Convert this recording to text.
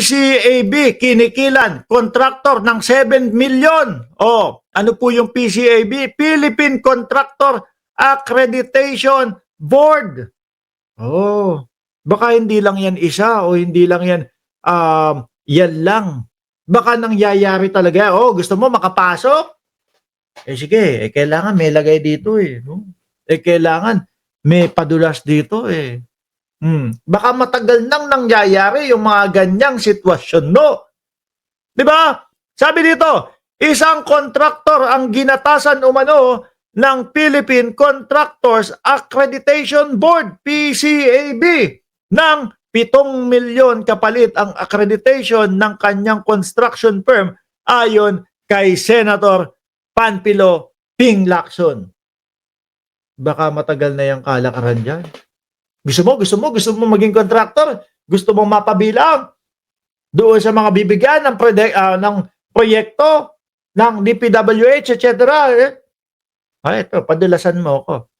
PCAB, kinikilan, contractor ng 7 million. O, ano po yung PCAB? Philippine Contractor Accreditation Board. Oh, baka hindi lang yan isa o hindi lang yan, yan lang. Baka nangyayari talaga. Oh, gusto mo makapasok? Eh sige, kailangan may lagay dito eh. No? Kailangan may padulas dito eh. Baka matagal nang nangyayari yung mga ganyang sitwasyon, no? 'Di ba? Sabi dito, isang kontraktor ang ginatasan umano ng Philippine Contractors Accreditation Board, PCAB, ng 7 milyon kapalit ang accreditation ng kanyang construction firm ayon kay Senator Panfilo Ping Lacson. Baka matagal na yung kalakaran dyan. Gusto mo maging contractor? Gusto mo mapabilang doon sa mga bibigyan ng, ng proyekto ng DPWH, etc. Ito, padulasan mo ako.